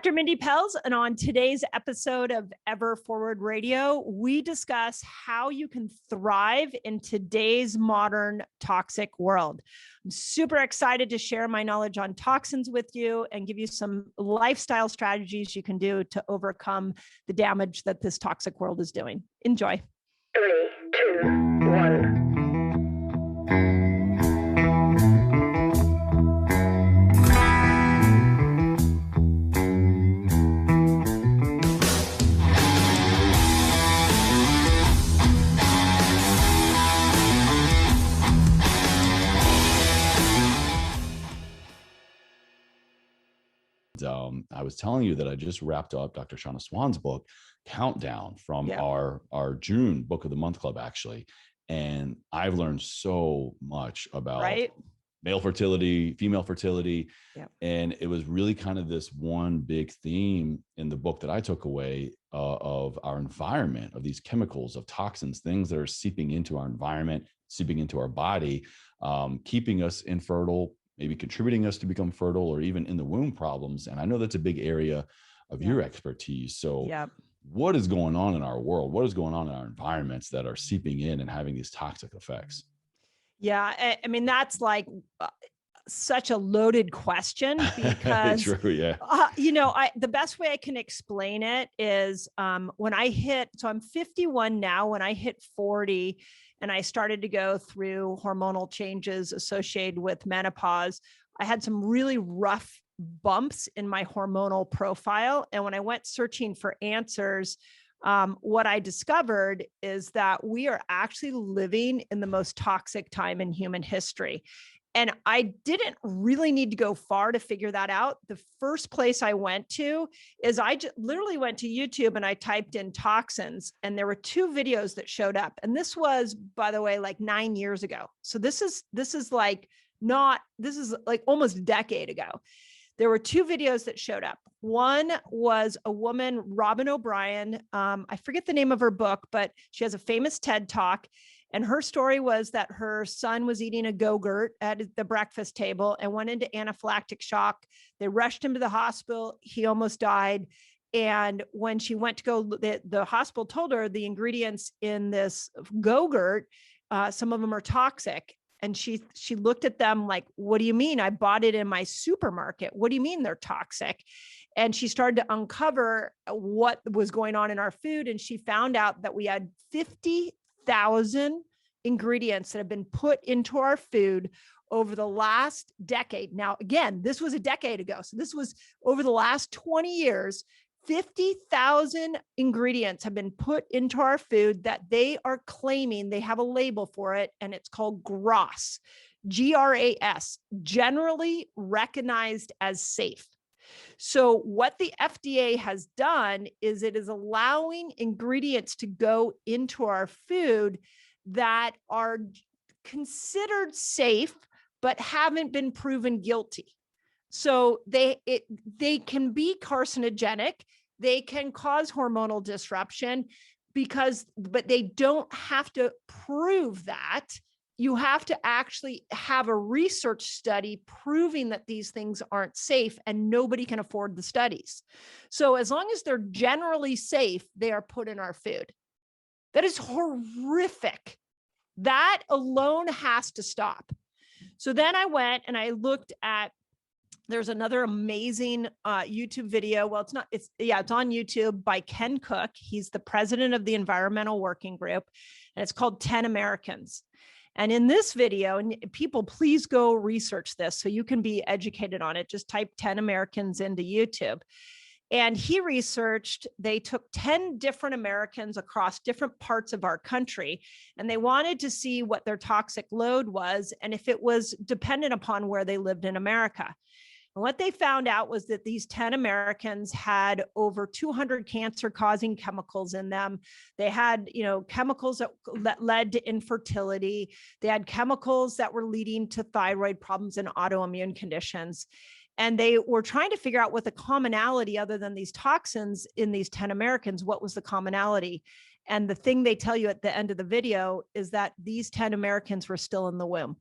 Dr. Mindy Pelz, and on today's episode of Ever Forward Radio, we discuss how you can thrive in today's modern toxic world. I'm super excited to share my knowledge on toxins with you and give you some lifestyle strategies you can do to overcome the damage that this toxic world is doing. Enjoy. 3, 2, 1. I was telling you that I just wrapped up Dr. Shauna Swan's book, Countdown, from our June Book of the Month Club, actually. And I've learned so much about male fertility, female fertility. And it was really kind of this one big theme in the book that I took away of our environment, of these chemicals, of toxins, things that are seeping into our environment, seeping into our body, keeping us infertile, maybe contributing us to become fertile, or even in the womb problems. And I know that's a big area of your expertise. So what is going on in our world? What is going on in our environments that are seeping in and having these toxic effects? Yeah. I mean, that's like such a loaded question because, True, the best way I can explain it is when I hit, so I'm 51 now, when I hit 40, and I started to go through hormonal changes associated with menopause, I had some really rough bumps in my hormonal profile. And when I went searching for answers, what I discovered is that we are actually living in the most toxic time in human history. And I didn't really need to go far to figure that out. The first place I went to is I literally went to YouTube and I typed in toxins, and there were 2 videos that showed up. And this was, by the way, like 9 years ago. So this is like almost a decade ago. There were 2 videos that showed up. One was a woman, Robin O'Brien. I forget the name of her book, but she has a famous TED Talk. And her story was that her son was eating a Go-Gurt at the breakfast table and went into anaphylactic shock. They rushed him to the hospital. He almost died. And when she went to go, the hospital told her the ingredients in this Go-Gurt, some of them are toxic. And she looked at them like, what do you mean? I bought it in my supermarket. What do you mean they're toxic? And she started to uncover what was going on in our food. And she found out that we had 50,000 ingredients that have been put into our food over the last decade. Now, again, this was a decade ago. So this was over the last 20 years, 50,000 ingredients have been put into our food that they are claiming, they have a label for it, and it's called GRAS, GRAS, generally recognized as safe. So what the FDA has done is it is allowing ingredients to go into our food that are considered safe, but haven't been proven guilty. So they can be carcinogenic. They can cause hormonal disruption but they don't have to prove that. You have to actually have a research study proving that these things aren't safe, and nobody can afford the studies. So as long as they're generally safe, they are put in our food. That is horrific. That alone has to stop. So then I went and I looked at, there's another amazing YouTube video. Well, it's on YouTube by Ken Cook. He's the president of the Environmental Working Group, and it's called 10 Americans. And in this video, and people, please go research this so you can be educated on it. Just type 10 Americans into YouTube. And he researched, they took 10 different Americans across different parts of our country, and they wanted to see what their toxic load was and if it was dependent upon where they lived in America. And what they found out was that these 10 Americans had over 200 cancer-causing chemicals in them. They had, chemicals that led to infertility. They had chemicals that were leading to thyroid problems and autoimmune conditions. And they were trying to figure out what the commonality, other than these toxins in these 10 Americans, what was the commonality? And the thing they tell you at the end of the video is that these 10 Americans were still in the womb.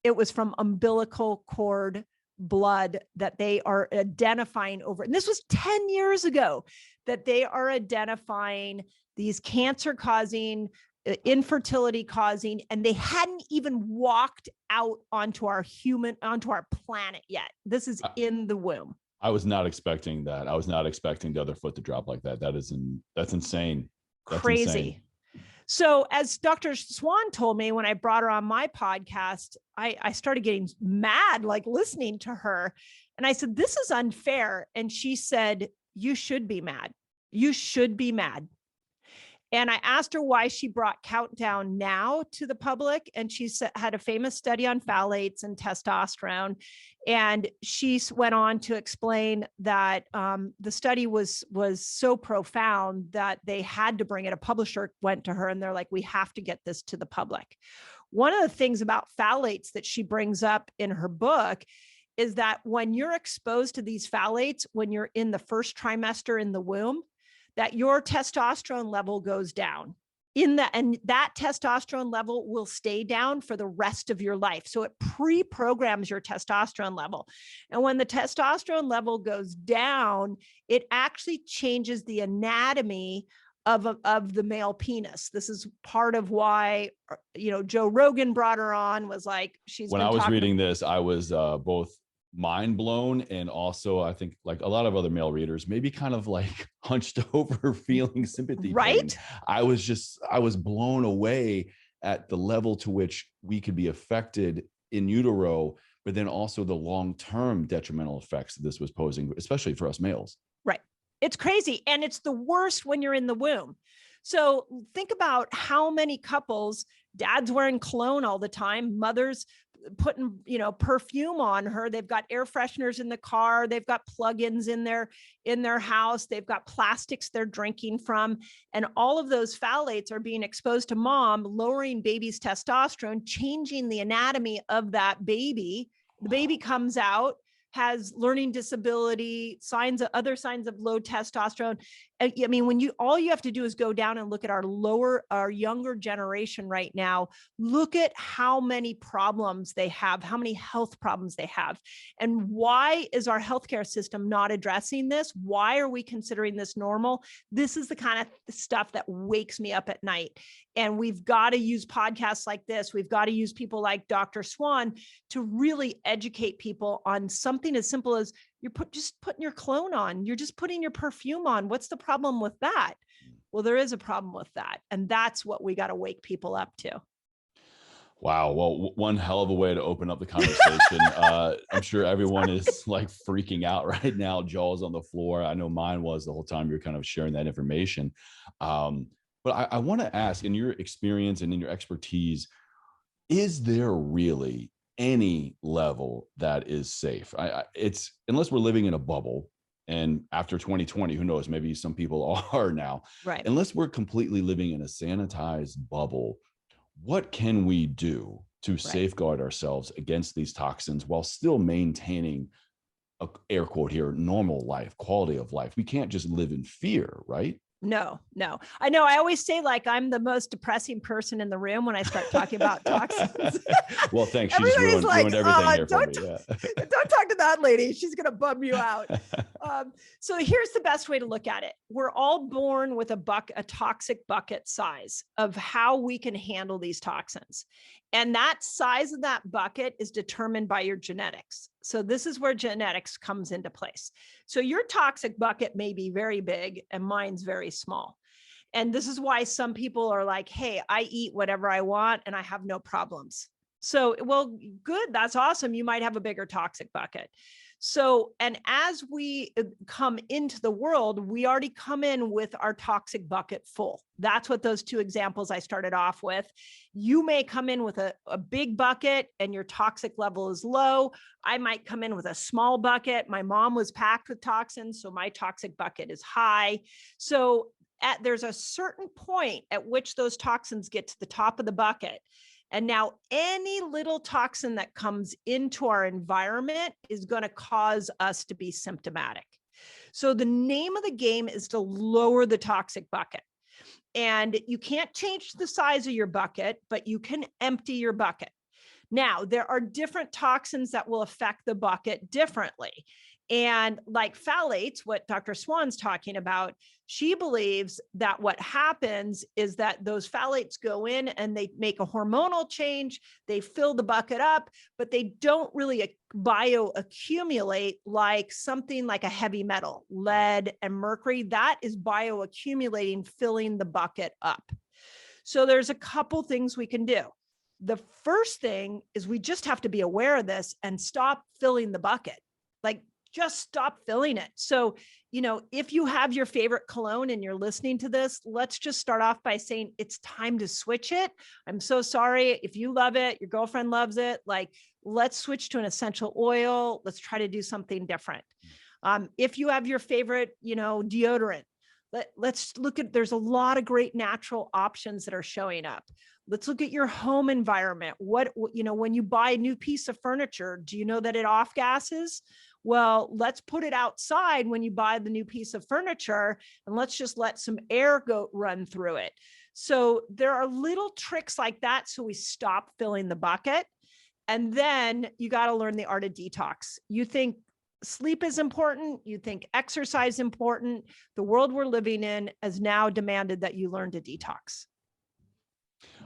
It was from umbilical cord blood that they are identifying over, and this was 10 years ago, that they are identifying these cancer causing, infertility causing, and they hadn't even walked out onto our planet yet. This is in the womb. I was not expecting that. I was not expecting the other foot to drop like that. That's insane. That's crazy. Insane. So as Dr. Swan told me when I brought her on my podcast, I started getting mad, like listening to her. And I said, this is unfair. And she said, you should be mad. You should be mad. And I asked her why she brought Countdown now to the public. And she had a famous study on phthalates and testosterone. And she went on to explain that the study was so profound that they had to bring it. A publisher went to her and they're like, we have to get this to the public. One of the things about phthalates that she brings up in her book is that when you're exposed to these phthalates, when you're in the first trimester in the womb, that your testosterone level goes down and that testosterone level will stay down for the rest of your life. So it pre-programs your testosterone level. And when the testosterone level goes down, it actually changes the anatomy of the male penis. This is part of why, Joe Rogan brought her on, was like, when I was reading this, I was both mind blown, and also I think, like a lot of other male readers, maybe kind of like hunched over, feeling sympathy. Right. Pain. I was blown away at the level to which we could be affected in utero, but then also the long-term detrimental effects that this was posing, especially for us males. Right. It's crazy. And it's the worst when you're in the womb. So think about how many couples, dad's wearing cologne all the time, mothers putting, perfume on her. They've got air fresheners in the car. They've got plugins in their house. They've got plastics they're drinking from. And all of those phthalates are being exposed to mom, lowering baby's testosterone, changing the anatomy of that baby. The baby comes out, has learning disability, other signs of low testosterone. I mean, all you have to do is go down and look at our younger generation right now. Look at how many problems they have, how many health problems they have. And why is our healthcare system not addressing this? Why are we considering this normal? This is the kind of stuff that wakes me up at night. And we've got to use podcasts like this. We've got to use people like Dr. Swan to really educate people on something as simple as just putting your cologne on. You're just putting your perfume on. What's the problem with that? Well, there is a problem with that. And that's what we got to wake people up to. Wow. Well, one hell of a way to open up the conversation. I'm sure everyone is like freaking out right now, jaws on the floor. I know mine was the whole time you're kind of sharing that information. But I want to ask, in your experience and in your expertise, is there really any level that is safe? It's, unless we're living in a bubble, and after 2020, who knows, maybe some people are now, right? Unless we're completely living in a sanitized bubble, what can we do to safeguard ourselves against these toxins while still maintaining, air quote here, normal life, quality of life? We can't just live in fear, right? No. I know. I always say, like, I'm the most depressing person in the room when I start talking about toxins. Well, thanks. She just ruined everything here for me. Don't talk to that lady. She's going to bum you out. So here's the best way to look at it. We're all born with a toxic bucket size of how we can handle these toxins. And that size of that bucket is determined by your genetics. So this is where genetics comes into place. So your toxic bucket may be very big and mine's very small. And this is why some people are like, hey, I eat whatever I want and I have no problems. So, well, good. That's awesome. You might have a bigger toxic bucket. So, and as we come into the world, we already come in with our toxic bucket full. That's what those two examples I started off with. You may come in with a big bucket and your toxic level is low. I might come in with a small bucket. My mom was packed with toxins, so my toxic bucket is high. So there's a certain point at which those toxins get to the top of the bucket. And now any little toxin that comes into our environment is going to cause us to be symptomatic. So the name of the game is to lower the toxic bucket. And you can't change the size of your bucket, but you can empty your bucket. Now, there are different toxins that will affect the bucket differently. And like phthalates, what Dr. Swan's talking about, she believes that what happens is that those phthalates go in and they make a hormonal change, they fill the bucket up, but they don't really bioaccumulate like something like a heavy metal, lead and mercury. That is bioaccumulating, filling the bucket up. So there's a couple things we can do. The first thing is we just have to be aware of this and stop filling the bucket. Like, just stop filling it. So, if you have your favorite cologne and you're listening to this, let's just start off by saying it's time to switch it. I'm so sorry if you love it, your girlfriend loves it. Like, let's switch to an essential oil. Let's try to do something different. If you have your favorite, deodorant, let's look at, there's a lot of great natural options that are showing up. Let's look at your home environment. When you buy a new piece of furniture, do you know that it off gases? Well, let's put it outside when you buy the new piece of furniture, and let's just let some air run through it. So there are little tricks like that. So we stop filling the bucket. And then you got to learn the art of detox. You think sleep is important. You think exercise is important. The world we're living in has now demanded that you learn to detox.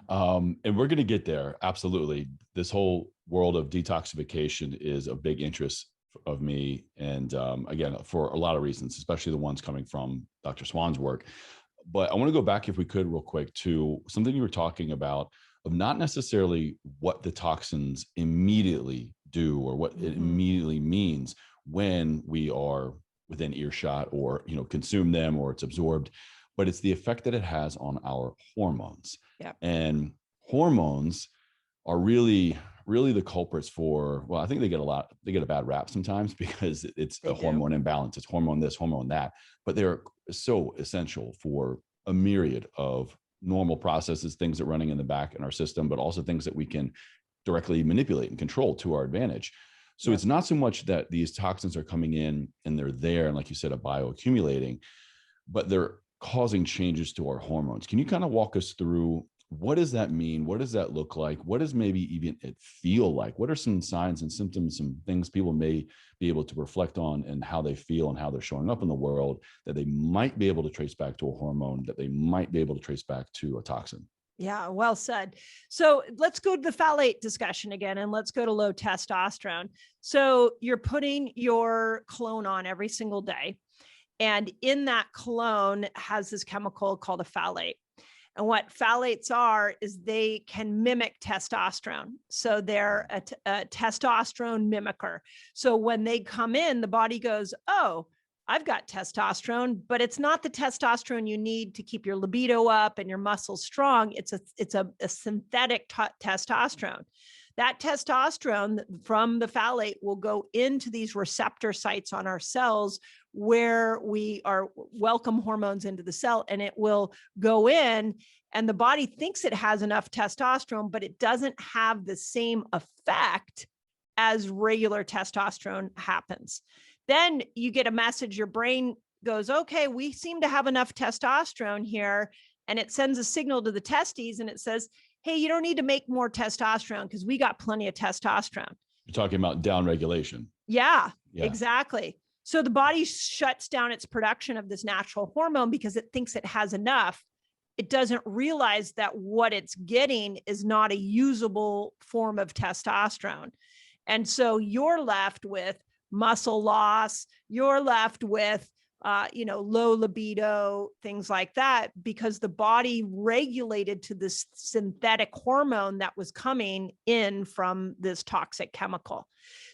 And we're going to get there. Absolutely. This whole world of detoxification is a big interest of me. And again, for a lot of reasons, especially the ones coming from Dr. Swan's work. But I want to go back, if we could, real quick, to something you were talking about, of not necessarily what the toxins immediately do or what it immediately means when we are within earshot or, consume them or it's absorbed, but it's the effect that it has on our hormones. Yeah. And hormones are really the culprits for, well, I think they get a bad rap sometimes because it's a hormone imbalance. It's hormone this, hormone that, but they're so essential for a myriad of normal processes, things that are running in the back in our system, but also things that we can directly manipulate and control to our advantage. So it's not so much that these toxins are coming in and they're there, and like you said, bioaccumulating, but they're causing changes to our hormones. Can you kind of walk us through, what does that mean? What does that look like? What does maybe even it feel like? What are some signs and symptoms, some things people may be able to reflect on and how they feel and how they're showing up in the world that they might be able to trace back to a hormone, that they might be able to trace back to a toxin? Yeah, well said. So let's go to the phthalate discussion again, and let's go to low testosterone. So you're putting your cologne on every single day. And in that cologne has this chemical called a phthalate. And what phthalates are is they can mimic testosterone. So they're a testosterone mimicker. So when they come in, the body goes, oh, I've got testosterone, but it's not the testosterone you need to keep your libido up and your muscles strong. It's a synthetic testosterone. That testosterone from the phthalate will go into these receptor sites on our cells where we are welcome hormones into the cell, and it will go in, and the body thinks it has enough testosterone, but it doesn't have the same effect as regular testosterone happens. Then you get a message, your brain goes, okay, we seem to have enough testosterone here. And it sends a signal to the testes and it says, hey, you don't need to make more testosterone because we got plenty of testosterone. You're talking about down regulation. Yeah, exactly. So the body shuts down its production of this natural hormone because it thinks it has enough. It doesn't realize that what it's getting is not a usable form of testosterone. And so you're left with muscle loss, you're left with, low libido, things like that, because the body regulated to this synthetic hormone that was coming in from this toxic chemical.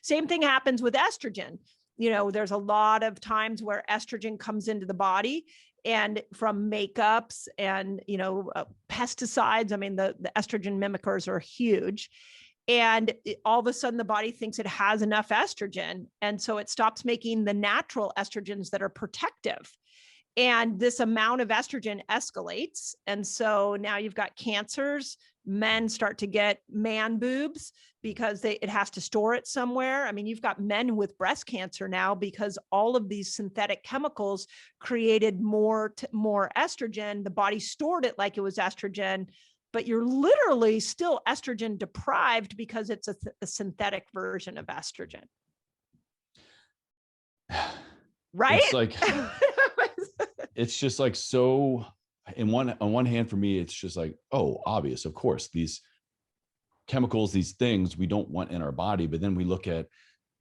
Same thing happens with estrogen. There's a lot of times where estrogen comes into the body, and from makeups and, pesticides. I mean, the estrogen mimickers are huge. And all of a sudden the body thinks it has enough estrogen. And so it stops making the natural estrogens that are protective. And this amount of estrogen escalates. And so now you've got cancers. Men start to get man boobs because it has to store it somewhere. I mean, you've got men with breast cancer now because all of these synthetic chemicals created more estrogen. The body stored it like it was estrogen, but you're literally still estrogen deprived because it's a synthetic version of estrogen. Right? It's like, it's just like, so on one hand, for me, it's just like, oh, obvious. Of course, these chemicals, these things we don't want in our body, but then we look at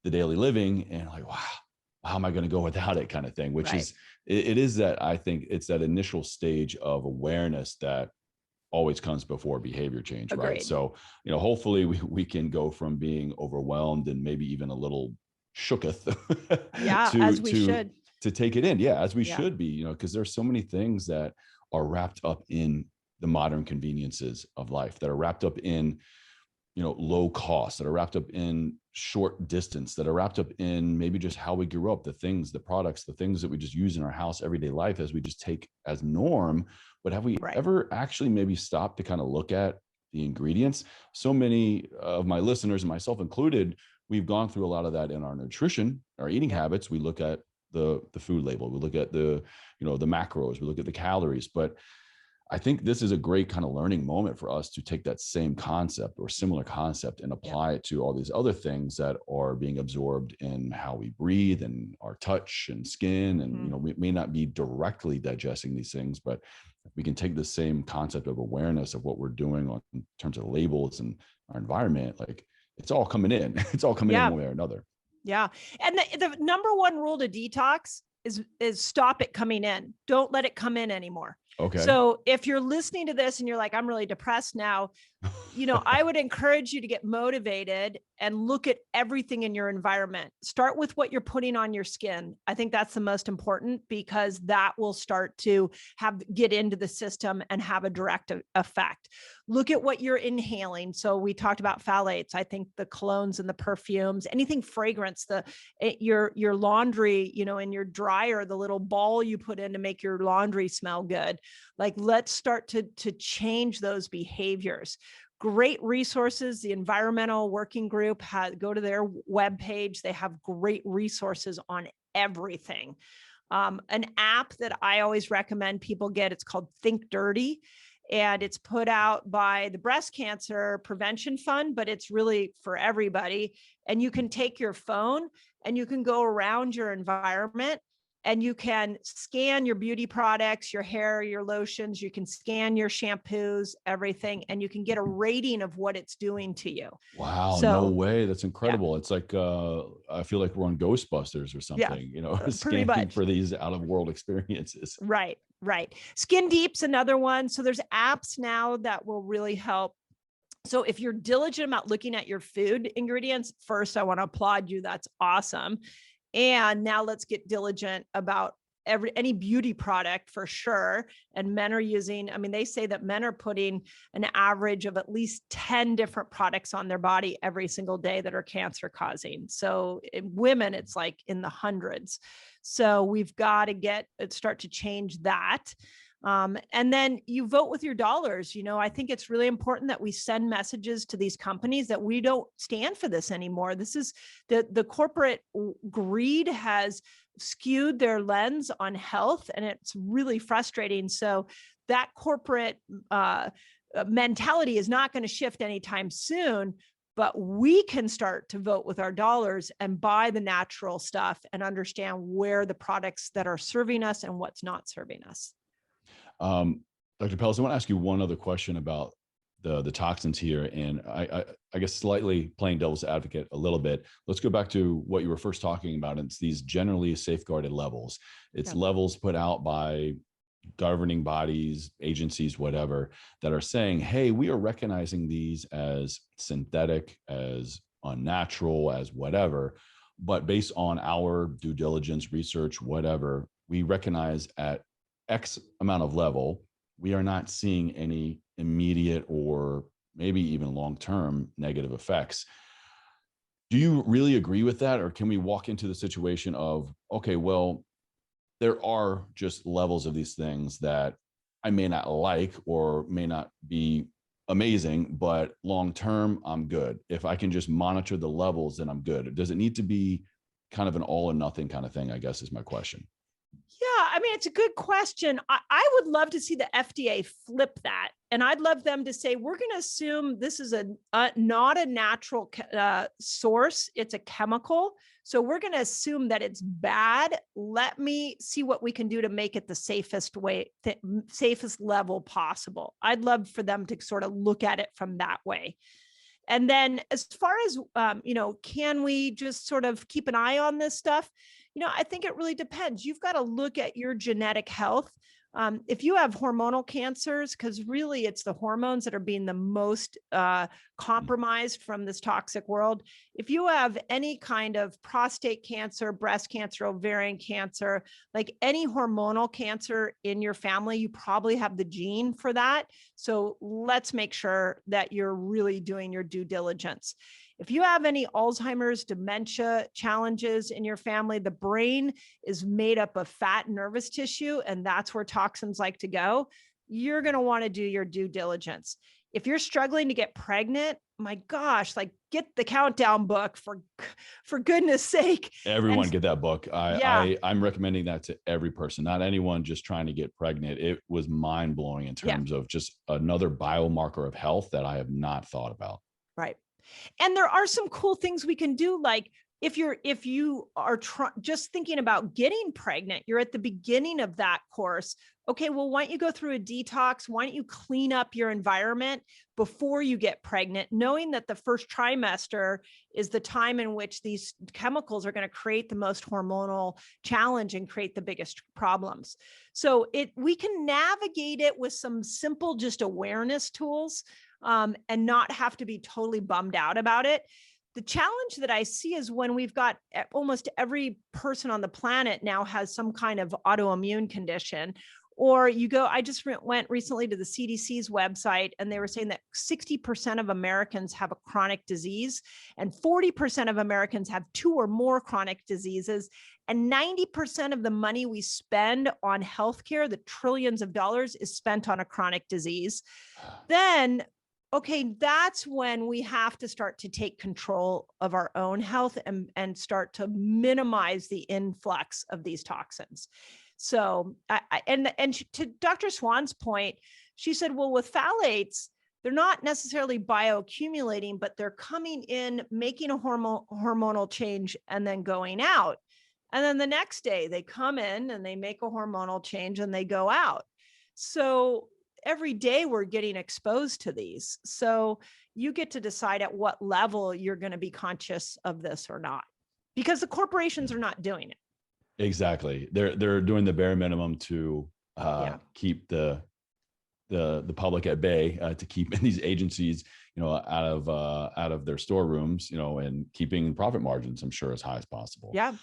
the daily living and like, wow, how am I going to go without it, kind of thing, which is, it is that, I think it's that initial stage of awareness that always comes before behavior change. Agreed. Right? So, hopefully we can go from being overwhelmed and maybe even a little shooketh as we should, to take it in. Yeah. As we should be, because there's so many things that are wrapped up in the modern conveniences of life, that are wrapped up in, low cost, that are wrapped up in short distance, that are wrapped up in maybe just how we grew up, the things, the products, the things that we just use in our house, everyday life, as we just take as norm. But have we ever actually maybe stopped to kind of look at the ingredients? So many of my listeners, and myself included, we've gone through a lot of that in our nutrition, our eating habits. We look at the food label, we look at the macros, we look at the calories. But I think this is a great kind of learning moment for us to take that same concept or similar concept and apply it to all these other things that are being absorbed in how we breathe and our touch and skin. And, we may not be directly digesting these things, but we can take the same concept of awareness of what we're doing in terms of labels and our environment. Like, it's all coming in. It's all coming in one way or another. Yeah. And the number one rule to detox is stop it coming in. Don't let it come in anymore. Okay. So if you're listening to this and you're like, I'm really depressed now, I would encourage you to get motivated and look at everything in your environment. Start with what you're putting on your skin. I think that's the most important, because that will start to get into the system and have a direct effect. Look at what you're inhaling. So we talked about phthalates. I think the colognes and the perfumes, anything fragrance, your laundry, in your dryer, the little ball you put in to make your laundry smell good. Like, let's start to change those behaviors. Great resources. The Environmental Working Group go to their webpage. They have great resources on everything. An app that I always recommend people get, it's called Think Dirty. And it's put out by the Breast Cancer Prevention Fund, but it's really for everybody. And you can take your phone and you can go around your environment and you can scan your beauty products, your hair, your lotions, you can scan your shampoos, everything, and you can get a rating of what it's doing to you. Wow, no way. That's incredible. Yeah. It's like, I feel like we're on Ghostbusters or something, scanning for these out of world experiences. Right. Skin Deep's another one. So there's apps now that will really help. So if you're diligent about looking at your food ingredients, first, I want to applaud you. That's awesome. And now let's get diligent about any beauty product for sure. And men are using, they say that men are putting an average of at least 10 different products on their body every single day that are cancer causing. So in women, it's like in the hundreds. So we've got to start to change that. And then you vote with your dollars. I think it's really important that we send messages to these companies that we don't stand for this anymore. This is the corporate greed has skewed their lens on health, and it's really frustrating. So that corporate mentality is not going to shift anytime soon, but we can start to vote with our dollars and buy the natural stuff and understand where the products that are serving us and what's not serving us. Dr. Pelz, I want to ask you one other question about the toxins here. And I guess slightly playing devil's advocate a little bit. Let's go back to what you were first talking about. It's these generally safeguarded levels. It's levels put out by governing bodies, agencies, whatever, that are saying, hey, we are recognizing these as synthetic, as unnatural, as whatever. But based on our due diligence, research, whatever, we recognize at X amount of level, we are not seeing any immediate or maybe even long-term negative effects. Do you really agree with that? Or can we walk into the situation of, okay, well, there are just levels of these things that I may not like or may not be amazing, but long-term, I'm good. If I can just monitor the levels, then I'm good. Does it need to be kind of an all or nothing kind of thing, I guess is my question. Yeah, I mean, it's a good question. I would love to see the FDA flip that. And I'd love them to say, we're going to assume this is not a natural source. It's a chemical. So we're going to assume that it's bad. Let me see what we can do to make it the safest way, safest level possible. I'd love for them to sort of look at it from that way. And then as far as, can we just sort of keep an eye on this stuff? I think it really depends. You've got to look at your genetic health. If you have hormonal cancers, because really it's the hormones that are being the most compromised from this toxic world. If you have any kind of prostate cancer, breast cancer, ovarian cancer, like any hormonal cancer in your family, you probably have the gene for that. So let's make sure that you're really doing your due diligence. If you have any Alzheimer's, dementia challenges in your family, the brain is made up of fat nervous tissue, and that's where toxins like to go. You're going to want to do your due diligence. If you're struggling to get pregnant, my gosh, like get the Countdown book for goodness sake. Everyone get that book. I'm recommending that to every person, not anyone just trying to get pregnant. It was mind blowing in terms of just another biomarker of health that I have not thought about. Right. And there are some cool things we can do. Like if you are just thinking about getting pregnant, you're at the beginning of that course. Okay, well, why don't you go through a detox? Why don't you clean up your environment before you get pregnant, knowing that the first trimester is the time in which these chemicals are going to create the most hormonal challenge and create the biggest problems. So we can navigate it with some simple, just awareness tools. And not have to be totally bummed out about it. The challenge that I see is when we've got almost every person on the planet now has some kind of autoimmune condition, or I just went recently to the CDC's website, and they were saying that 60% of Americans have a chronic disease, and 40% of Americans have 2 or more chronic diseases. And 90% of the money we spend on healthcare, the trillions of dollars, is spent on a chronic disease. Then okay, that's when we have to start to take control of our own health and start to minimize the influx of these toxins. So, and to Dr. Swan's point, she said, well, with phthalates, they're not necessarily bioaccumulating, but they're coming in, making a hormonal change, and then going out. And then the next day they come in and they make a hormonal change and they go out. So every day we're getting exposed to these. So you get to decide at what level you're going to be conscious of this or not, because the corporations are not doing it. Exactly. They're doing the bare minimum to keep the public at bay, to keep these agencies, out of their storerooms, and keeping profit margins, I'm sure, as high as possible. Yeah.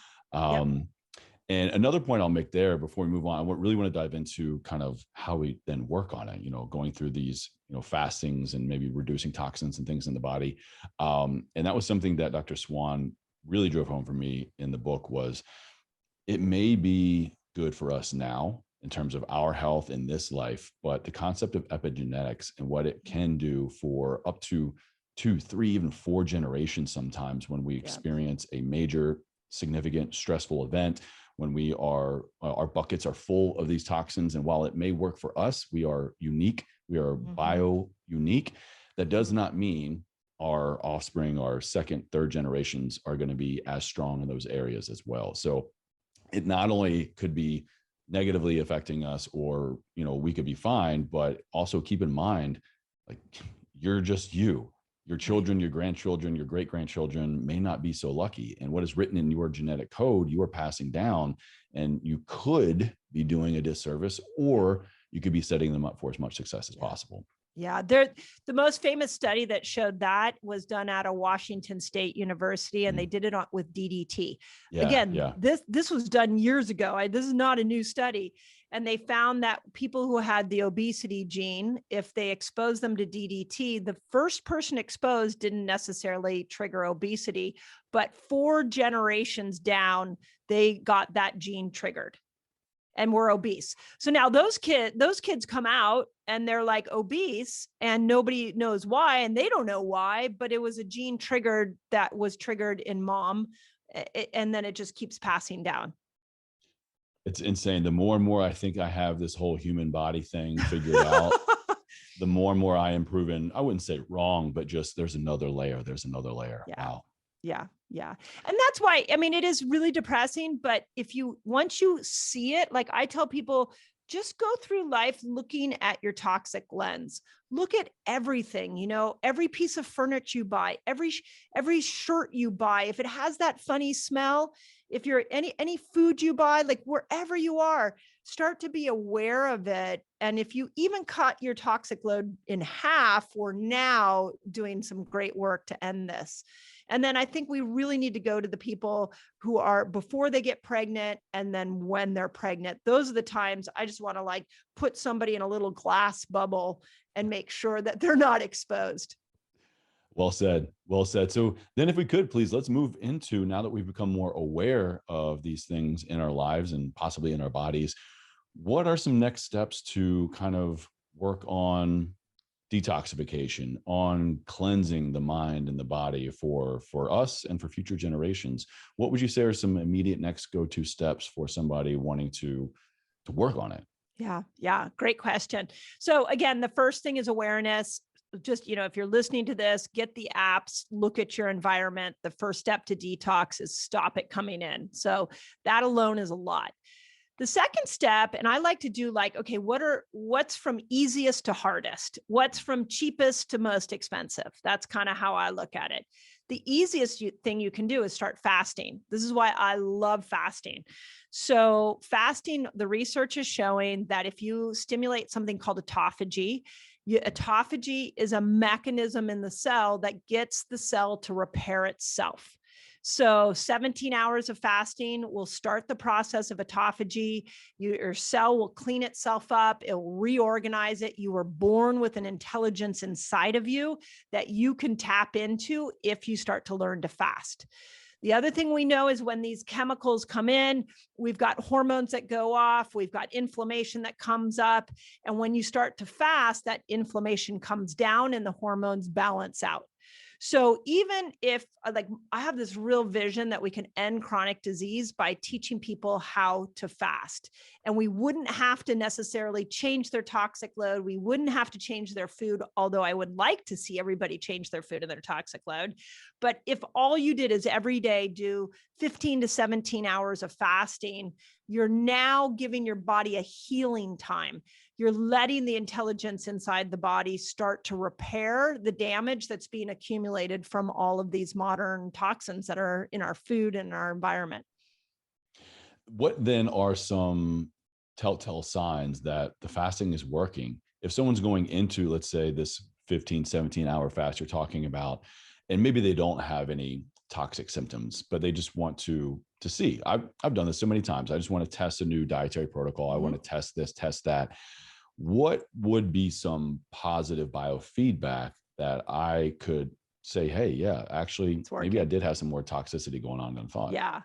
And another point I'll make there before we move on, I really want to dive into kind of how we then work on it, going through these, fastings and maybe reducing toxins and things in the body. And that was something that Dr. Swan really drove home for me in the book. Was it may be good for us now in terms of our health in this life, but the concept of epigenetics and what it can do for up to 2, 3, even 4 generations sometimes when we experience a major, significant, stressful event, when our buckets are full of these toxins. And while it may work for us, we are unique, we are bio unique. That does not mean our offspring, our second, third generations are going to be as strong in those areas as well. So it not only could be negatively affecting us, or, we could be fine, but also keep in mind, like, you're just you. Your children, your grandchildren, your great-grandchildren may not be so lucky. And what is written in your genetic code, you are passing down, and you could be doing a disservice, or you could be setting them up for as much success as possible. Yeah, the most famous study that showed that was done out of Washington State University, and they did it with DDT. This was done years ago. This is not a new study. And they found that people who had the obesity gene, if they exposed them to DDT, the first person exposed didn't necessarily trigger obesity, but 4 generations down, they got that gene triggered and were obese. So now those kids come out and they're like obese, and nobody knows why, and they don't know why, but it was a gene that was triggered in mom, and then it just keeps passing down. It's insane. The more and more I think I have this whole human body thing figured out, the more and more I am proven, I wouldn't say wrong, but just there's another layer. There's another layer. Yeah. Wow. Yeah. Yeah. And that's why, I mean, it is really depressing, but once you see it, like I tell people, just go through life looking at your toxic lens. Look at everything, every piece of furniture you buy, every shirt you buy, if it has that funny smell, if you're any food you buy, like wherever you are, start to be aware of it. And if you even cut your toxic load in half, we're now doing some great work to end this. And then I think we really need to go to the people who are before they get pregnant and then when they're pregnant. Those are the times I just want to like put somebody in a little glass bubble and make sure that they're not exposed. Well said. Well said. So then if we could, please, let's move into, now that we've become more aware of these things in our lives and possibly in our bodies, what are some next steps to kind of work on detoxification, on cleansing the mind and the body for us and for future generations? What would you say are some immediate next go-to steps for somebody wanting to work on it? Yeah. Great question. So again, the first thing is awareness. Just, if you're listening to this, get the apps, look at your environment. The first step to detox is stop it coming in. So that alone is a lot. The second step, and I like to do like, okay, what's from easiest to hardest? What's from cheapest to most expensive? That's kind of how I look at it. The easiest thing you can do is start fasting. This is why I love fasting. So fasting, the research is showing that if you stimulate something called autophagy, autophagy is a mechanism in the cell that gets the cell to repair itself. So 17 hours of fasting will start the process of autophagy. Your cell will clean itself up. It will reorganize it. You were born with an intelligence inside of you that you can tap into if you start to learn to fast. The other thing we know is when these chemicals come in, we've got hormones that go off, we've got inflammation that comes up. And when you start to fast, that inflammation comes down and the hormones balance out. So even if like I have this real vision that we can end chronic disease by teaching people how to fast, and we wouldn't have to necessarily change their toxic load. We wouldn't have to change their food, although I would like to see everybody change their food and their toxic load. But if all you did is every day do 15 to 17 hours of fasting, you're now giving your body a healing time. You're letting the intelligence inside the body start to repair the damage that's being accumulated from all of these modern toxins that are in our food and our environment. What then are some telltale signs that the fasting is working? If someone's going into, let's say, this 15, 17-hour fast you're talking about, and maybe they don't have any toxic symptoms, but they just want to see. I've done this so many times. I just want to test a new dietary protocol. I want to test this, test that. What would be some positive biofeedback that I could say, hey, yeah, actually, maybe I did have some more toxicity going on than I thought? Yeah.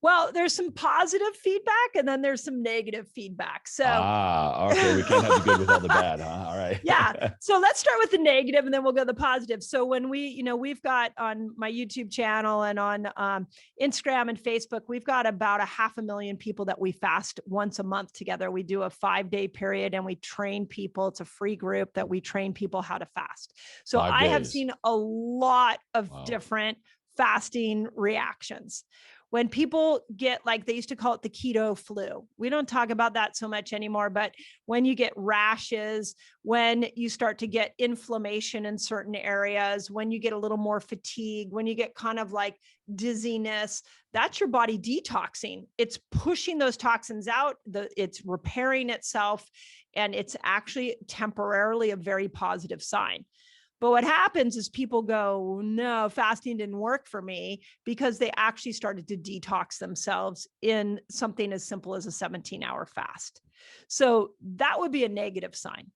Well, there's some positive feedback and then there's some negative feedback. So, okay. We can't have the good with all the bad, huh? All right. Yeah. So let's start with the negative and then we'll go to the positive. So when we've got on my YouTube channel and on Instagram and Facebook, we've got about 500,000 people that we fast once a month together. We do a 5-day period and we train people. It's a free group that we train people how to fast. So I have seen a lot of different fasting reactions. When people get, like, they used to call it the keto flu. We don't talk about that so much anymore, but when you get rashes, when you start to get inflammation in certain areas, when you get a little more fatigue, when you get kind of like dizziness, that's your body detoxing. It's pushing those toxins out, it's repairing itself, and it's actually temporarily a very positive sign. But what happens is people go, no, fasting didn't work for me, because they actually started to detox themselves in something as simple as a 17-hour fast. So that would be a negative sign.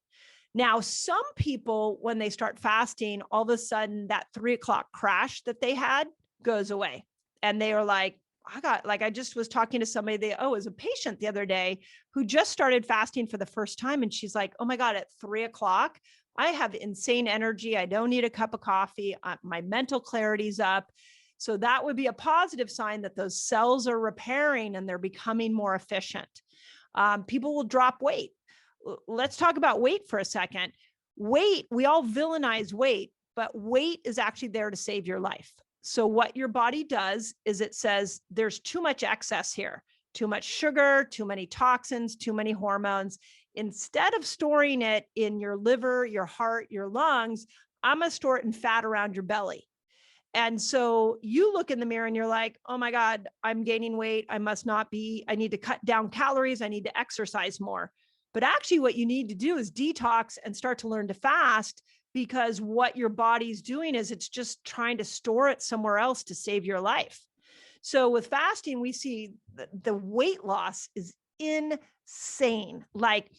Now, some people, when they start fasting, all of a sudden that 3:00 crash that they had goes away. And they are like, I just was talking to somebody, it was a patient the other day who just started fasting for the first time. And she's like, oh my God, at 3:00, I have insane energy. I don't need a cup of coffee. My mental clarity's up. So that would be a positive sign that those cells are repairing and they're becoming more efficient. People will drop weight. Let's talk about weight for a second. Weight, we all villainize weight, but weight is actually there to save your life. So what your body does is it says there's too much excess here, too much sugar, too many toxins, too many hormones. Instead of storing it in your liver, your heart, your lungs, I'm going to store it in fat around your belly. And so you look in the mirror and you're like, oh my God, I'm gaining weight. I must not be. I need to cut down calories. I need to exercise more. But actually what you need to do is detox and start to learn to fast, because what your body's doing is it's just trying to store it somewhere else to save your life. So with fasting, we see the weight loss is insane, like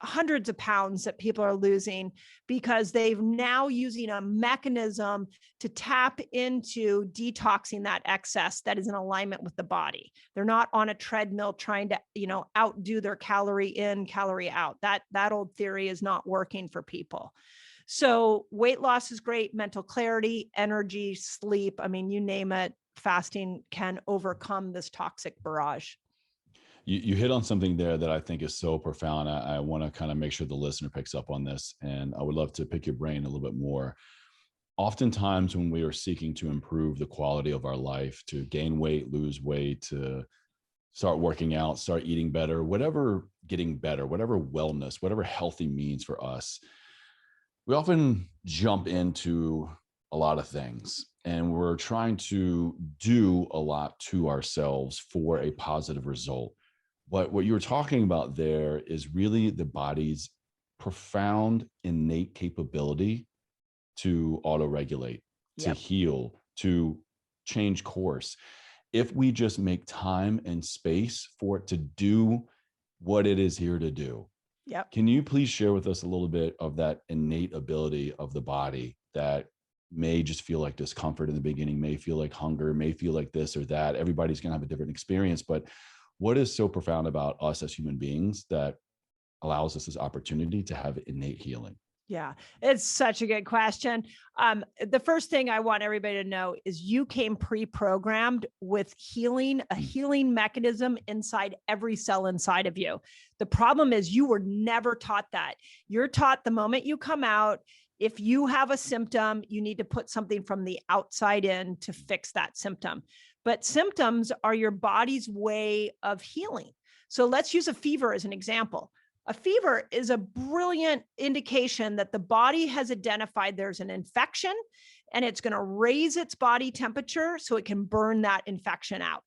hundreds of pounds that people are losing because they've now using a mechanism to tap into detoxing that excess that is in alignment with the body. They're not on a treadmill trying to, outdo their calorie in, calorie out. That old theory is not working for people. So weight loss is great, mental clarity, energy, sleep. I mean, you name it, fasting can overcome this toxic barrage. You hit on something there that I think is so profound. I want to kind of make sure the listener picks up on this, and I would love to pick your brain a little bit more. Oftentimes when we are seeking to improve the quality of our life, to gain weight, lose weight, to start working out, start eating better, whatever getting better, whatever wellness, whatever healthy means for us, we often jump into a lot of things and we're trying to do a lot to ourselves for a positive result. But what you were talking about there is really the body's profound innate capability to auto-regulate, to heal, to change course. If we just make time and space for it to do what it is here to do. Yep. Can you please share with us a little bit of that innate ability of the body that may just feel like discomfort in the beginning, may feel like hunger, may feel like this or that? Everybody's going to have a different experience, but what is so profound about us as human beings that allows us this opportunity to have innate healing? Yeah, it's such a good question. The first thing I want everybody to know is you came pre-programmed with healing, a healing mechanism inside every cell inside of you. The problem is you were never taught that. You're taught the moment you come out, if you have a symptom, you need to put something from the outside in to fix that symptom. But symptoms are your body's way of healing. So let's use a fever as an example. A fever is a brilliant indication that the body has identified there's an infection and it's going to raise its body temperature so it can burn that infection out.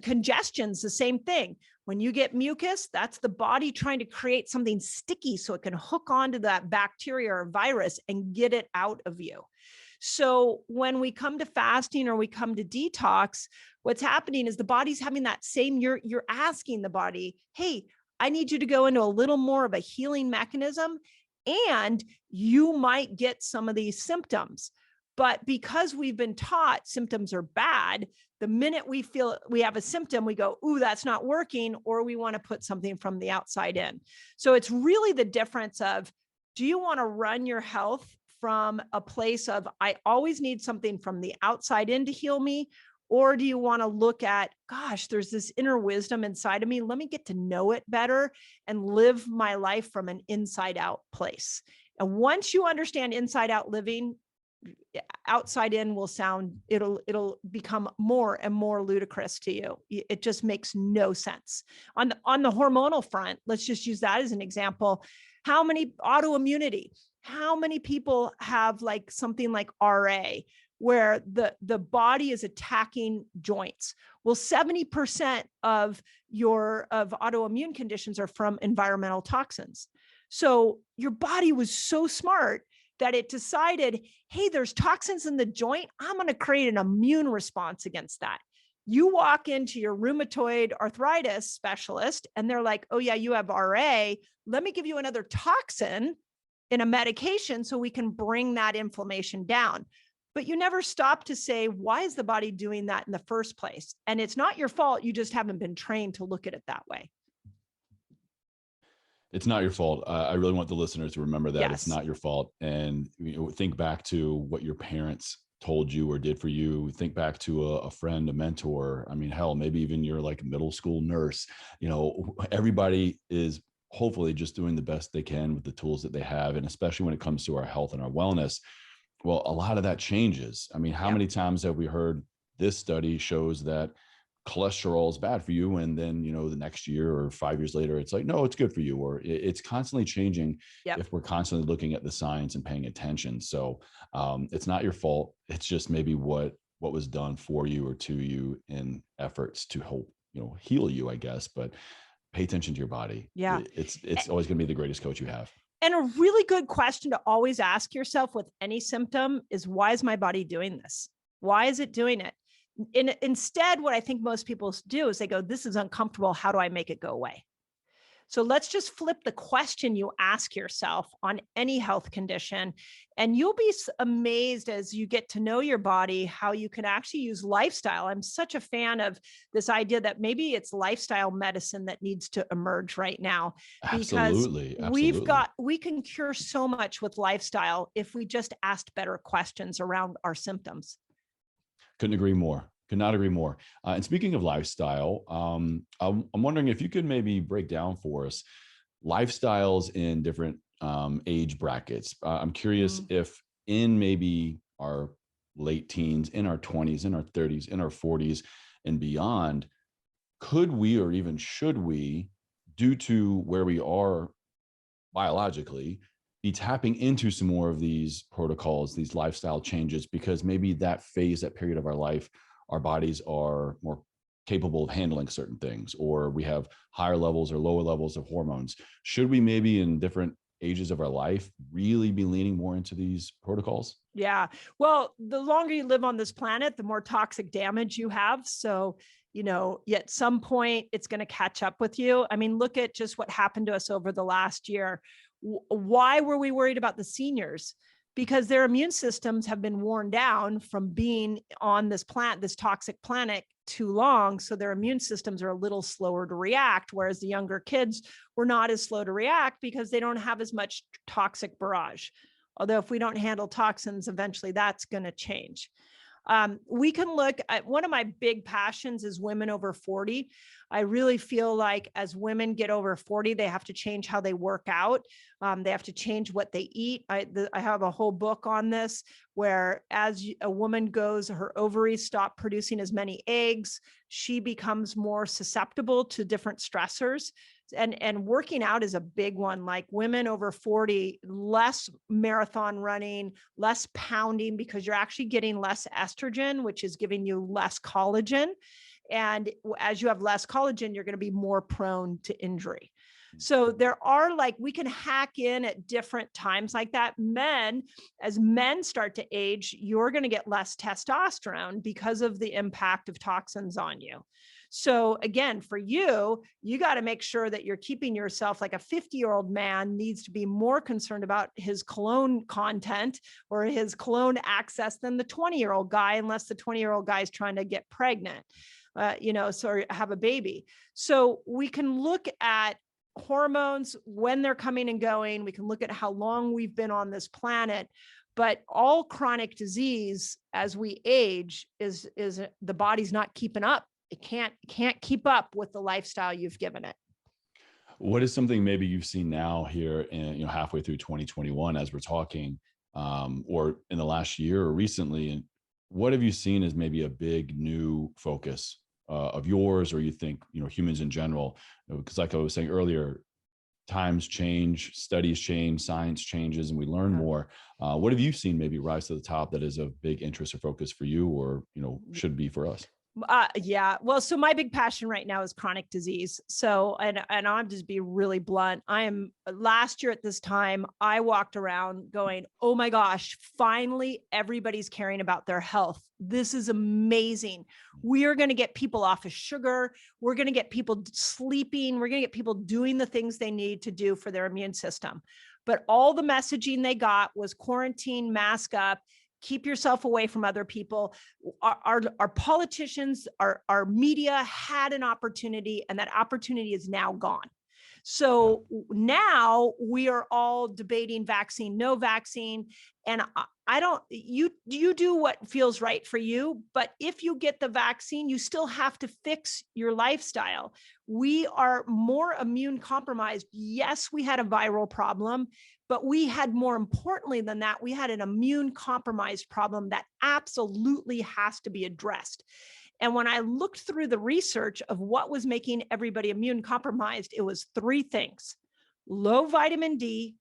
Congestion's the same thing. When you get mucus, that's the body trying to create something sticky so it can hook onto that bacteria or virus and get it out of you. So when we come to fasting or we come to detox, what's happening is the body's having that same, you're asking the body, hey, I need you to go into a little more of a healing mechanism, and you might get some of these symptoms. But because we've been taught symptoms are bad, the minute we feel we have a symptom, we go, ooh, that's not working, or we want to put something from the outside in. So it's really the difference of, do you want to run your health from a place of, I always need something from the outside in to heal me? Or do you want to look at, gosh, there's this inner wisdom inside of me. Let me get to know it better and live my life from an inside out place. And once you understand inside out living, outside in will sound, it'll become more and more ludicrous to you. It just makes no sense. On the hormonal front, let's just use that as an example. How many autoimmunity? How many people have like something like RA, where the body is attacking joints? Well, 70% of autoimmune conditions are from environmental toxins. So your body was so smart that it decided, hey, there's toxins in the joint. I'm going to create an immune response against that. You walk into your rheumatoid arthritis specialist and they're like, oh yeah, you have RA. Let me give you another toxin in a medication so we can bring that inflammation down. But you never stop to say, why is the body doing that in the first place? And it's not your fault. You just haven't been trained to look at it that way. It's not your fault. I really want the listeners to remember that. Yes. It's not your fault. And think back to what your parents told you or did for you. Think back to a friend, a mentor. I mean, hell, maybe even your like middle school nurse. Everybody is hopefully just doing the best they can with the tools that they have. And especially when it comes to our health and our wellness, well, a lot of that changes. I mean, how many times have we heard this study shows that cholesterol is bad for you, and then the next year or 5 years later it's like, no, it's good for you, or it's constantly changing. If we're constantly looking at the science and paying attention. So it's not your fault. It's just maybe what was done for you or to you in efforts to help heal you, I guess. But pay attention to your body. It's always going to be the greatest coach you have. And a really good question to always ask yourself with any symptom is, why is my body doing this? Why is it doing it? And instead, what I think most people do is they go, this is uncomfortable. How do I make it go away? So let's just flip the question you ask yourself on any health condition, and you'll be amazed as you get to know your body, how you can actually use lifestyle. I'm such a fan of this idea that maybe it's lifestyle medicine that needs to emerge right now. Absolutely. We can cure so much with lifestyle if we just asked better questions around our symptoms. Couldn't agree more. Could not agree more. And speaking of lifestyle, I'm wondering if you could maybe break down for us lifestyles in different age brackets. I'm curious if in maybe our late teens, in our 20s, in our 30s, in our 40s and beyond, could we, or even should we, due to where we are biologically, be tapping into some more of these protocols, these lifestyle changes, because maybe that phase, that period of our life, our bodies are more capable of handling certain things, or we have higher levels or lower levels of hormones. Should we maybe in different ages of our life really be leaning more into these protocols? Yeah. Well, the longer you live on this planet, the more toxic damage you have. So, at some point it's going to catch up with you. I mean, look at just what happened to us over the last year. Why were we worried about the seniors? Because their immune systems have been worn down from being on this toxic planet too long. So their immune systems are a little slower to react, whereas the younger kids were not as slow to react because they don't have as much toxic barrage. Although if we don't handle toxins, eventually that's going to change. We can look at, one of my big passions is women over 40. I really feel like as women get over 40, they have to change how they work out. They have to change what they eat. I have a whole book on this, where as a woman goes, her ovaries stop producing as many eggs. She becomes more susceptible to different stressors. And working out is a big one. Like women over 40, less marathon running, less pounding, because you're actually getting less estrogen, which is giving you less collagen. And as you have less collagen, you're going to be more prone to injury. So there are, we can hack in at different times like that. As men start to age, you're going to get less testosterone because of the impact of toxins on you. So again, for you got to make sure that you're keeping yourself, like a 50-year-old man needs to be more concerned about his cologne content or his cologne access than the 20-year-old guy, unless the 20-year-old guy is trying to get pregnant, so have a baby. So we can look at hormones when they're coming and going. We can look at how long we've been on this planet. But all chronic disease as we age is the body's not keeping up. It can't keep up with the lifestyle you've given it. What is something maybe you've seen now here in, halfway through 2021 as we're talking, or in the last year or recently, and what have you seen as maybe a big new focus of yours, or you think, humans in general? Because like I was saying earlier, times change, studies change, science changes, and we learn more. What have you seen maybe rise to the top that is of big interest or focus for you, or, should be for us? Yeah. Well, so my big passion right now is chronic disease. So, and I'll just be really blunt. Last year at this time, I walked around going, oh my gosh, finally, everybody's caring about their health. This is amazing. We are going to get people off of sugar. We're going to get people sleeping. We're going to get people doing the things they need to do for their immune system. But all the messaging they got was quarantine, mask up, keep yourself away from other people. Our politicians, our media had an opportunity, and that opportunity is now gone. So now we are all debating vaccine, no vaccine. And you do what feels right for you, but if you get the vaccine, you still have to fix your lifestyle. We are more immune compromised. Yes, we had a viral problem, but we had, more importantly than that, we had an immune compromised problem that absolutely has to be addressed. And when I looked through the research of what was making everybody immune compromised, it was three things: low vitamin D,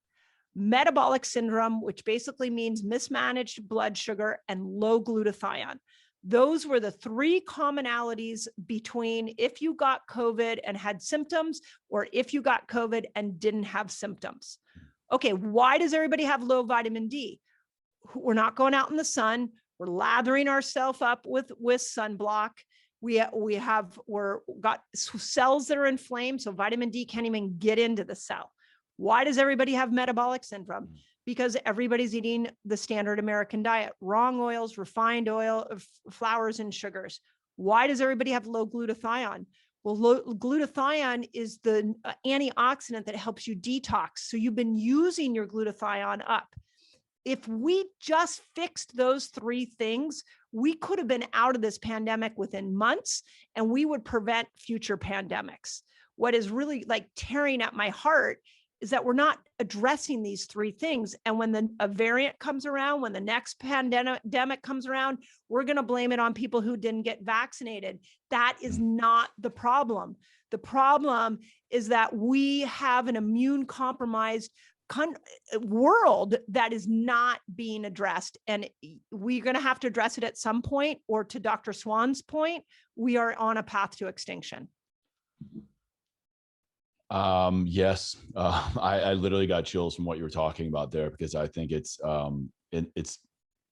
metabolic syndrome, which basically means mismanaged blood sugar, and low glutathione. Those were the three commonalities between if you got COVID and had symptoms, or if you got COVID and didn't have symptoms. Okay, why does everybody have low vitamin D? We're not going out in the sun. We're lathering ourselves up with sunblock. We're got cells that are inflamed, so vitamin D can't even get into the cell. Why does everybody have metabolic syndrome? Because everybody's eating the standard American diet: wrong oils, refined oil, flours, and sugars. Why does everybody have low glutathione? Well, glutathione is the antioxidant that helps you detox. So you've been using your glutathione up. If we just fixed those three things, we could have been out of this pandemic within months, and we would prevent future pandemics. What is really like tearing at my heart is that we're not addressing these three things. And when a variant comes around, when the next pandemic comes around, we're going to blame it on people who didn't get vaccinated. That is not the problem. The problem is that we have an immune compromised world that is not being addressed. And we're going to have to address it at some point, or to Dr. Swan's point, we are on a path to extinction. Yes. I literally got chills from what you were talking about there, because I think it's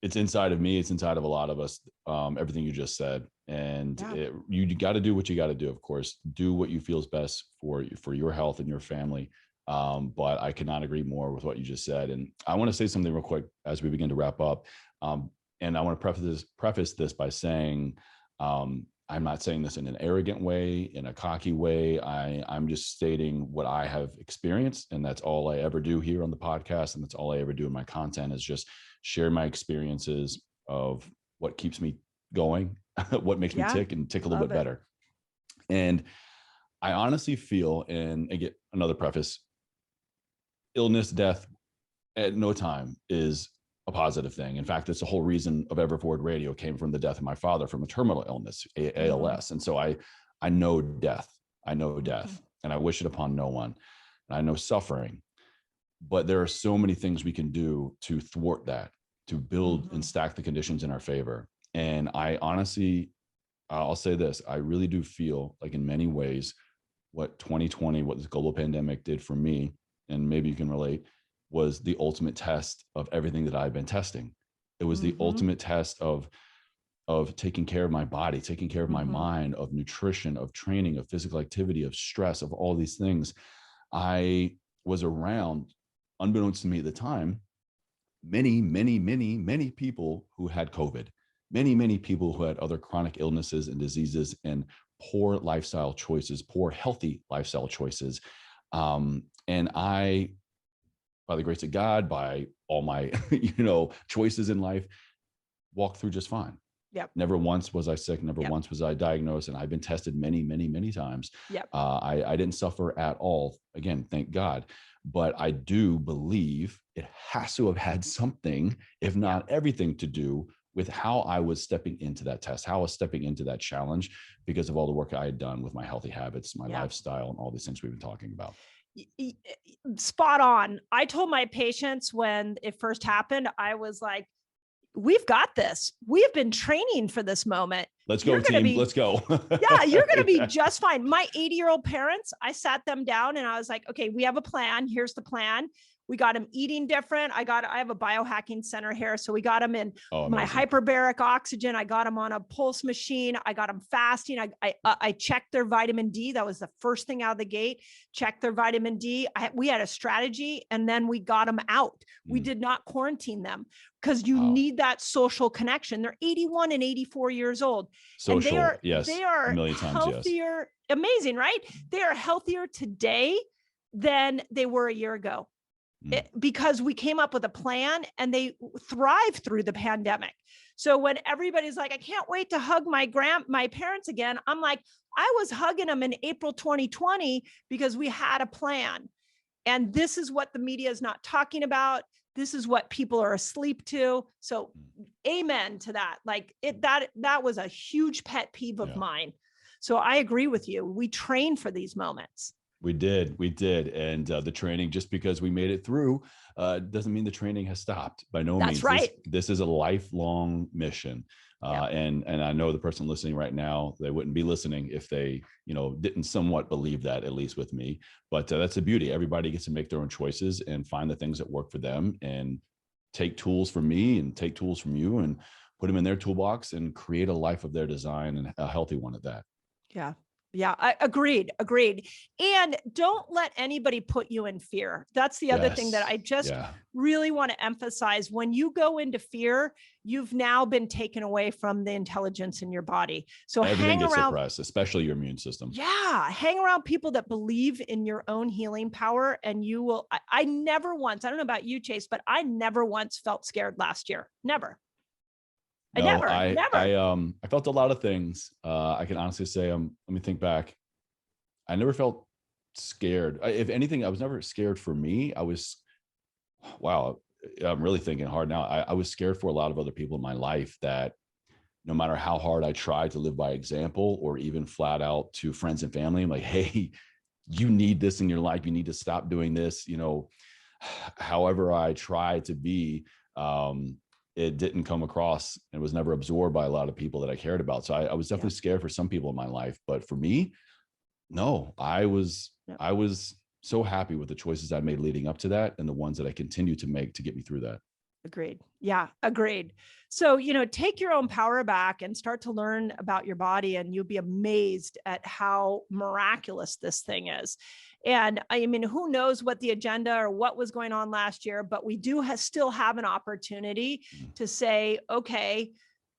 inside of me. It's inside of a lot of us. Everything you just said, and you got to do what you got to do. Of course, do what you feel is best for your health and your family. But I could not agree more with what you just said. And I want to say something real quick as we begin to wrap up. And I want to preface this by saying, I'm not saying this in an arrogant way, in a cocky way. I'm just stating what I have experienced, and that's all I ever do here on the podcast. And that's all I ever do in my content, is just share my experiences of what keeps me going, what makes me tick and tick a little bit better. And I honestly feel, and again, another preface, illness, death at no time is a positive thing. In fact, it's the whole reason of Everforward Radio came from the death of my father from a terminal illness, ALS. And so I know death. I know death, and I wish it upon no one. And I know suffering, but there are so many things we can do to thwart that, to build and stack the conditions in our favor. And I honestly, I'll say this, I really do feel like in many ways, what 2020, what this global pandemic did for me, and maybe you can relate, was the ultimate test of everything that I've been testing. It was the ultimate test of taking care of my body, taking care of my mind, of nutrition, of training, of physical activity, of stress, of all these things. I was around, unbeknownst to me at the time, many people who had COVID, many people who had other chronic illnesses and diseases and poor lifestyle choices, poor healthy lifestyle choices. And I, by the grace of God, by all my, choices in life, walked through just fine. Yep. Never once was I sick. Never once was I diagnosed. And I've been tested many times. Yep. I didn't suffer at all. Again, thank God. But I do believe it has to have had something, if not everything, to do with how I was stepping into that test, how I was stepping into that challenge, because of all the work I had done with my healthy habits, my lifestyle, and all these things we've been talking about. Spot on. I told my patients when it first happened, I was like, we've got this. We have been training for this moment. Let's go, team. Let's go. Yeah, you're going to be just fine. My 80-year-old parents, I sat them down and I was like, okay, we have a plan. Here's the plan. We got them eating different. I have a biohacking center here. So we got them in my hyperbaric oxygen. I got them on a pulse machine. I got them fasting. I checked their vitamin D. That was the first thing out of the gate. Checked their vitamin D. We had a strategy, and then we got them out. We did not quarantine them, because you need that social connection. They're 81 and 84 years old. Social, and they are a million times healthier. Yes. Amazing, right? They are healthier today than they were a year ago. because we came up with a plan and they thrived through the pandemic. So when everybody's like, I can't wait to hug my parents again, I'm like, I was hugging them in April 2020 because we had a plan. And this is what the media is not talking about. This is what people are asleep to. So amen to that. Like that was a huge pet peeve of mine. So I agree with you. We train for these moments. We did. And the training, just because we made it through, doesn't mean the training has stopped by no means. That's right. This is a lifelong mission. And I know the person listening right now, they wouldn't be listening if they, didn't somewhat believe that, at least with me. But that's the beauty. Everybody gets to make their own choices and find the things that work for them, and take tools from me and take tools from you and put them in their toolbox and create a life of their design, and a healthy one at that. Yeah, I agreed. And don't let anybody put you in fear. That's the other thing that I just really want to emphasize. When you go into fear, you've now been taken away from the intelligence in your body. So everything gets suppressed, especially your immune system. Yeah. Hang around people that believe in your own healing power, and you will, I never once, I don't know about you, Chase, but I never once felt scared last year. Never. No, I felt a lot of things. I can honestly say, let me think back. I never felt scared. If anything, I was never scared for me. I'm really thinking hard now. I was scared for a lot of other people in my life, that no matter how hard I tried to live by example, or even flat out to friends and family, I'm like, hey, you need this in your life. You need to stop doing this. However I tried to be, it didn't come across and was never absorbed by a lot of people that I cared about. So I was definitely scared for some people in my life, but for me, no, I was so happy with the choices I made leading up to that, and the ones that I continue to make to get me through that. Agreed. Yeah, agreed. So, take your own power back and start to learn about your body, and you'll be amazed at how miraculous this thing is. And I mean, who knows what the agenda or what was going on last year, but we do still have an opportunity to say, okay,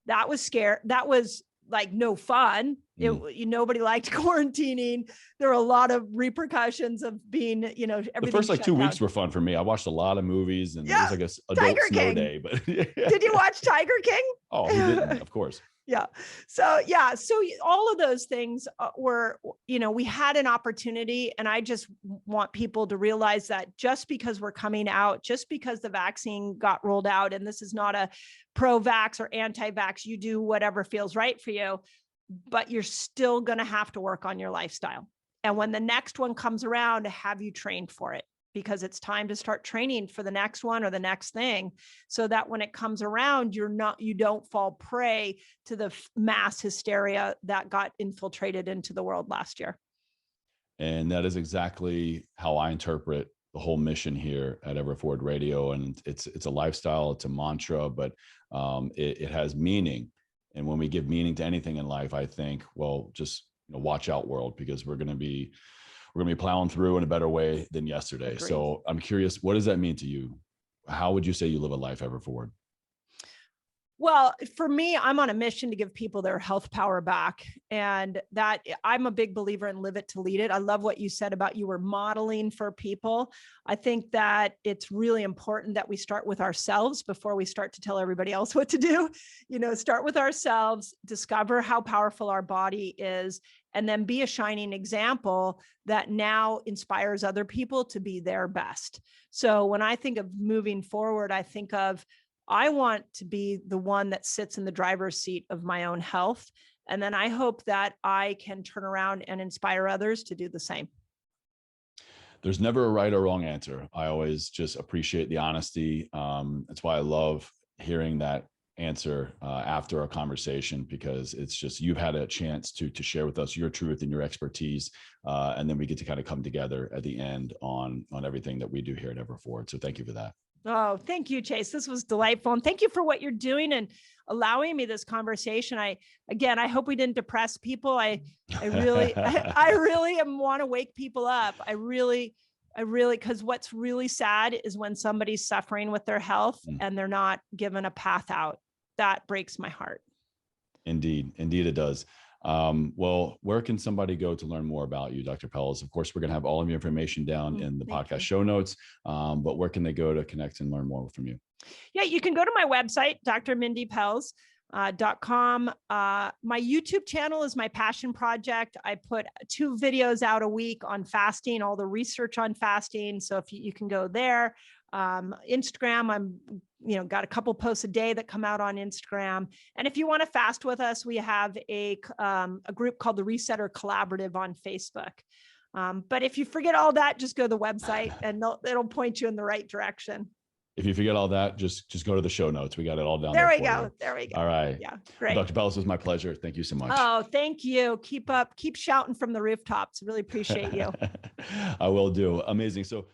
that was scary. That was like no fun. Nobody liked quarantining. There are a lot of repercussions of being, everything. The first 2 weeks were fun for me. I watched a lot of movies, and it was like a adult snow day. But Did you watch Tiger King? Oh, who didn't? Of course. Yeah. So all of those things were, we had an opportunity, and I just want people to realize that just because we're coming out, just because the vaccine got rolled out, and this is not a pro-vax or anti-vax, you do whatever feels right for you, but you're still going to have to work on your lifestyle. And when the next one comes around, have you trained for it? Because it's time to start training for the next one or the next thing, so that when it comes around, you don't fall prey to the mass hysteria that got infiltrated into the world last year. And that is exactly how I interpret the whole mission here at Everforward Radio. And it's a lifestyle, it's a mantra, but it has meaning. And when we give meaning to anything in life, I think, well, just watch out, world, because we're going to be plowing through in a better way than yesterday. Agreed. So I'm curious, what does that mean to you? How would you say you live a life ever forward? Well, for me, I'm on a mission to give people their health power back. And that I'm a big believer in live it to lead it. I love what you said about you were modeling for people. I think that it's really important that we start with ourselves before we start to tell everybody else what to do. Start with ourselves, discover how powerful our body is, and then be a shining example that now inspires other people to be their best. So when I think of moving forward, I think of, I want to be the one that sits in the driver's seat of my own health. And then I hope that I can turn around and inspire others to do the same. There's never a right or wrong answer. I always just appreciate the honesty. That's why I love hearing that answer after a conversation, because it's just, you've had a chance to share with us your truth and your expertise. And then we get to kind of come together at the end on everything that we do here at Everforward. So thank you for that. Oh, thank you, Chase. This was delightful. And thank you for what you're doing and allowing me this conversation. I hope we didn't depress people. I really want to wake people up. I really, because what's really sad is when somebody's suffering with their health and they're not given a path out. That breaks my heart. Indeed it does. Well, where can somebody go to learn more about you, Dr. Pelz? Of course, we're going to have all of your information down in the podcast show notes, but where can they go to connect and learn more from you? Yeah, you can go to my website, drmindipelz.com. My YouTube channel is my passion project. I put 2 videos out a week on fasting, all the research on fasting. So if you can go there. Instagram, I'm got a couple posts a day that come out on Instagram. And if you want to fast with us, we have a group called the Resetter Collaborative on Facebook. But if you forget all that, just go to the website and it'll point you in the right direction. If you forget all that, just go to the show notes. We got it all down there. There we go. All right. Yeah, great. Well, Dr. Pelz, it was my pleasure. Thank you so much. Oh, thank you. Keep shouting from the rooftops. Really appreciate you. I will do. Amazing. So